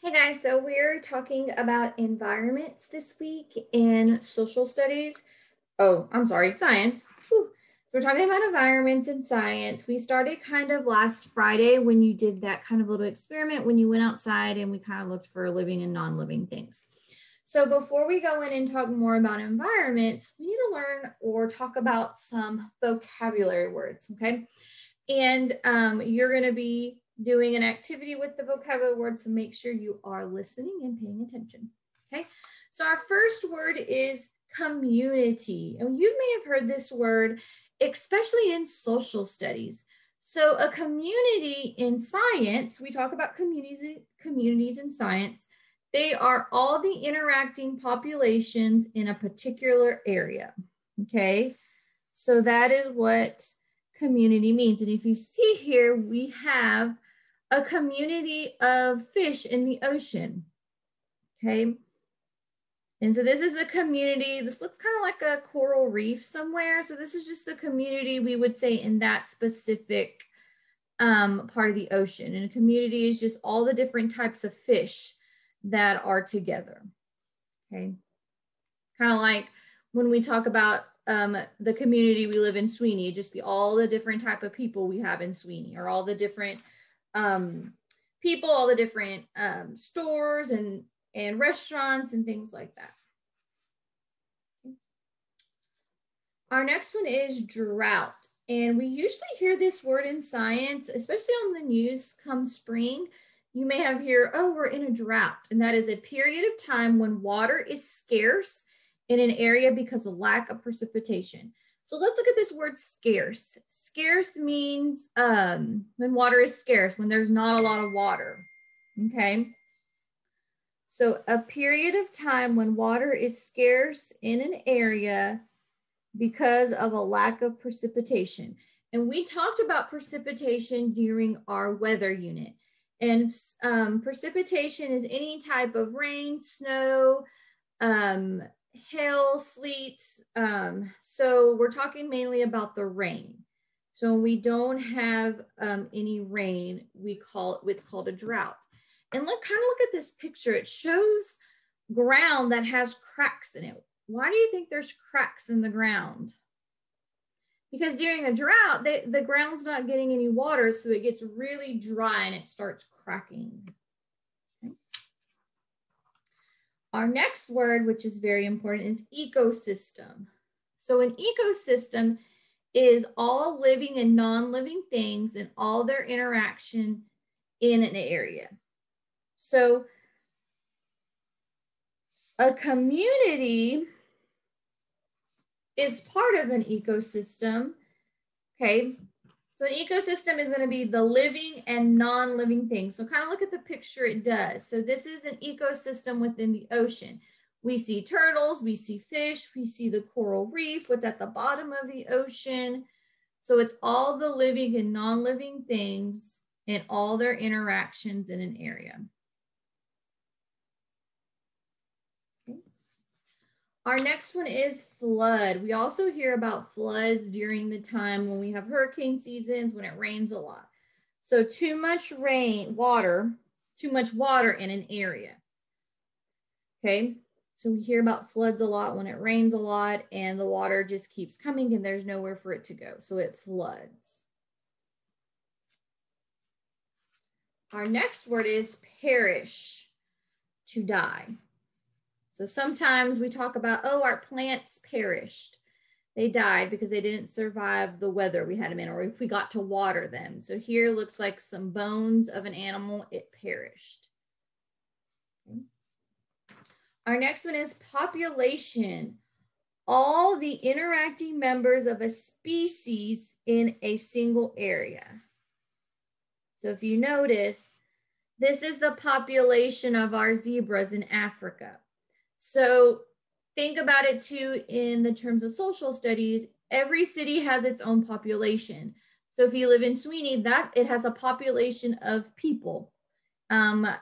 Hey guys, so we're talking about environments this week in social studies. Oh, I'm sorry, science. Whew. So we're talking about environments in science. We started kind of last Friday when you did that kind of little experiment when you went outside and we kind of looked for living and non-living things. So before we go in and talk more about environments, we need to learn or talk about some vocabulary words, okay? And you're going to be doing an activity with the vocabulary words, so make sure you are listening and paying attention. Okay, so our first word is community. And you may have heard this word, especially in social studies. So a community in science, we talk about communities in science. They are all the interacting populations in a particular area. Okay, so that is what community means. And if you see here, we have a community of fish in the ocean. Okay. And so this is the community. This looks kind of like a coral reef somewhere. So this is just the community we would say in that specific part of the ocean. And a community is just all the different types of fish that are together. Okay. Kind of like when we talk about the community we live in Sweeney, just be all the different type of people we have in Sweeney, or all the different people, all the different stores and restaurants and things like that. Our next one is drought. And we usually hear this word in science, especially on the news come spring. You may have here, oh, we're in a drought. And that is a period of time when water is scarce in an area because of lack of precipitation. So let's look at this word scarce. Scarce means when water is scarce, when there's not a lot of water, okay? So a period of time when water is scarce in an area because of a lack of precipitation. And we talked about precipitation during our weather unit. And precipitation is any type of rain, snow, hail, sleet. So we're talking mainly about the rain. So when we don't have any rain, we call it, it's called a drought. And look at this picture. It shows ground that has cracks in it. Why do you think there's cracks in the ground? Because during a drought, the ground's not getting any water, so it gets really dry and it starts cracking. Okay. Our next word, which is very important, is ecosystem. So an ecosystem is all living and non-living things and all their interaction in an area. So a community is part of an ecosystem, okay? So an ecosystem is going to be the living and non-living things. So kind of look at the picture it does. So this is an ecosystem within the ocean. We see turtles, we see fish, we see the coral reef, what's at the bottom of the ocean. So it's all the living and non-living things and all their interactions in an area. Our next one is flood. We also hear about floods during the time when we have hurricane seasons, when it rains a lot. So too much water in an area. Okay, so we hear about floods a lot when it rains a lot and the water just keeps coming and there's nowhere for it to go. So it floods. Our next word is perish, to die. So sometimes we talk about, oh, our plants perished. They died because they didn't survive the weather we had them in, or if we got to water them. So here looks like some bones of an animal, it perished. Okay. Our next one is population. All the interacting members of a species in a single area. So if you notice, this is the population of our zebras in Africa. So think about it too in the terms of social studies. Every city has its own population. So if you live in Sweeney, it has a population of people.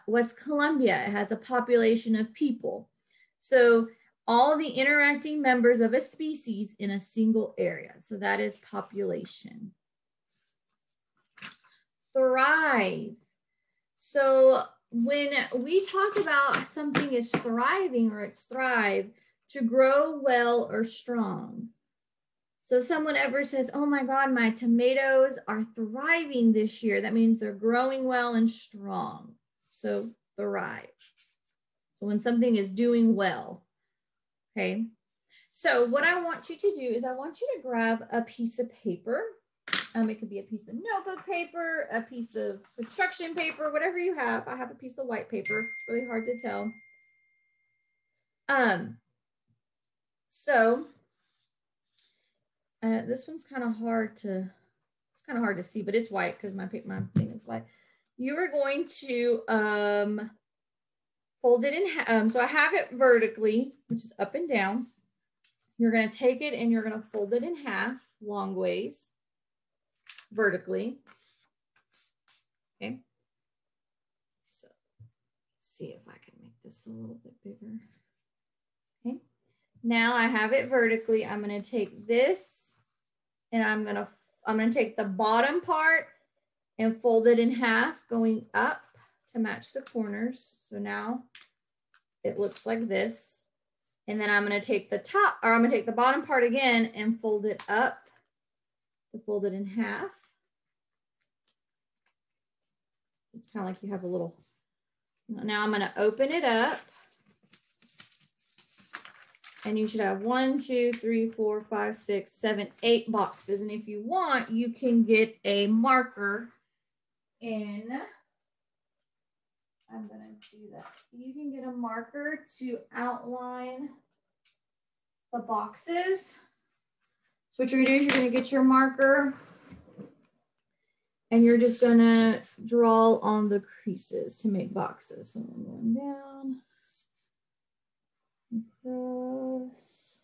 West Columbia, it has a population of people. So all the interacting members of a species in a single area. So that is population. Thrive. So when we talk about something is thriving or it's thrive, to grow well or strong. So if someone ever says, oh my God, my tomatoes are thriving this year, that means they're growing well and strong. So thrive. So when something is doing well, okay? So what I want you to do is I want you to grab a piece of paper. It could be a piece of notebook paper, a piece of construction paper, whatever you have. I have a piece of white paper. It's really hard to tell. This one's kind of hard to, it's kind of hard to see, but it's white because my thing is white. You are going to fold it in, so I have it vertically, which is up and down. You're going to take it and you're going to fold it in half, long ways, vertically. Okay. So see if I can make this a little bit bigger. Okay. Now I have it vertically. I'm going to take this and I'm going to take the bottom part and fold it in half, going up to match the corners. So now it looks like this. And then I'm going to take the top, or I'm going to take the bottom part again and fold it up to fold it in half. It's kind of like you have a little, now I'm going to open it up. And you should have 1, 2, 3, 4, 5, 6, 7, 8 boxes. And if you want, you can get a marker in, I'm going to do that. You can get a marker to outline the boxes. So what you're going to do is you're going to get your marker and you're just going to draw on the creases to make boxes. So I'm going down, across.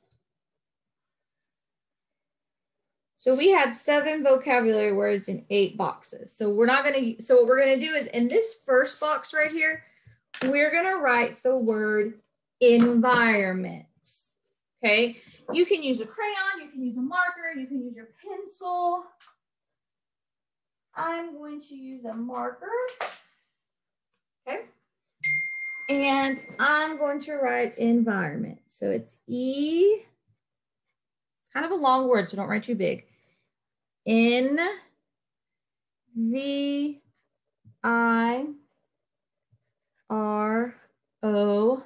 So we had 7 vocabulary words in 8 boxes. So we're not going to, so what we're going to do is in this first box right here, we're going to write the word environments. Okay. You can use a crayon, you can use a marker, you can use your pencil. I'm going to use a marker. Okay. And I'm going to write environment. So it's E. It's kind of a long word, so don't write too big. N V I R O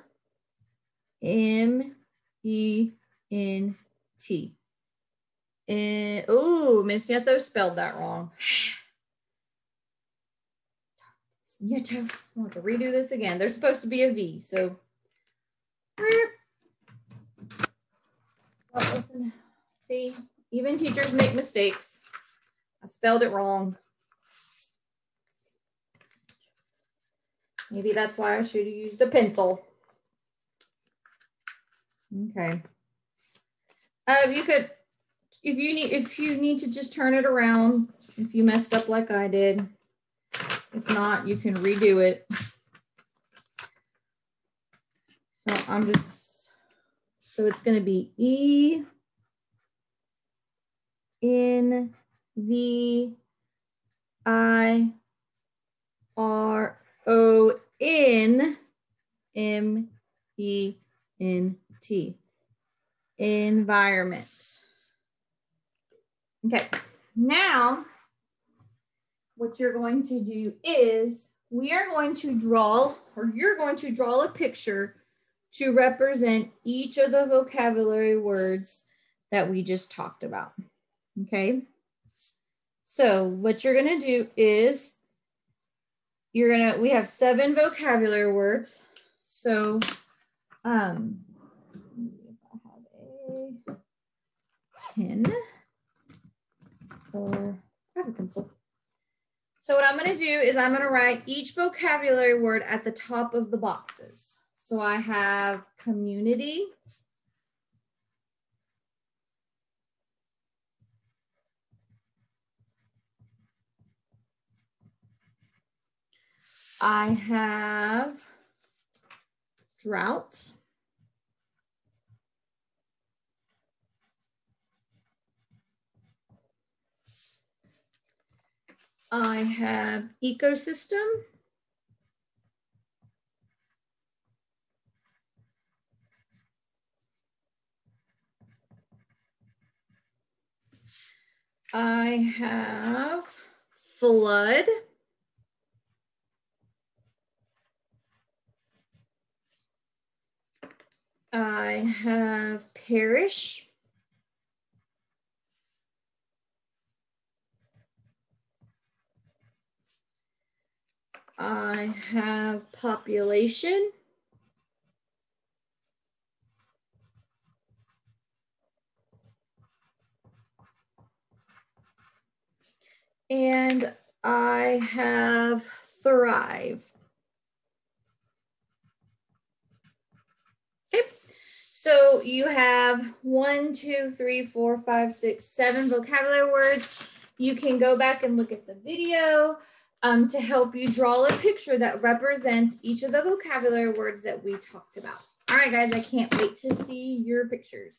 M E N T. Oh, Miss Nieto spelled that wrong. Nieto, I want to redo this again. There's supposed to be a V, so. Well, listen, see, even teachers make mistakes. I spelled it wrong. Maybe that's why I should have used a pencil. Okay. You could, if you need to just turn it around, if you messed up like I did. If not, you can redo it. So I'm just, so it's going to be E N V I R O N M E N T. Environment. Okay, now what you're going to do is we are going to draw, or you're going to draw a picture to represent each of the vocabulary words that we just talked about. Okay, so what you're going to do is we have 7 vocabulary words. So let me see if I have a pen or I have a pencil. So what I'm going to do is I'm going to write each vocabulary word at the top of the boxes. So I have community. I have drought. I have ecosystem. I have flood. I have parish. I have population. And I have thrive. Okay, so you have 1, 2, 3, 4, 5, 6, 7 vocabulary words. You can go back and look at the video to help you draw a picture that represents each of the vocabulary words that we talked about. All right, guys, I can't wait to see your pictures.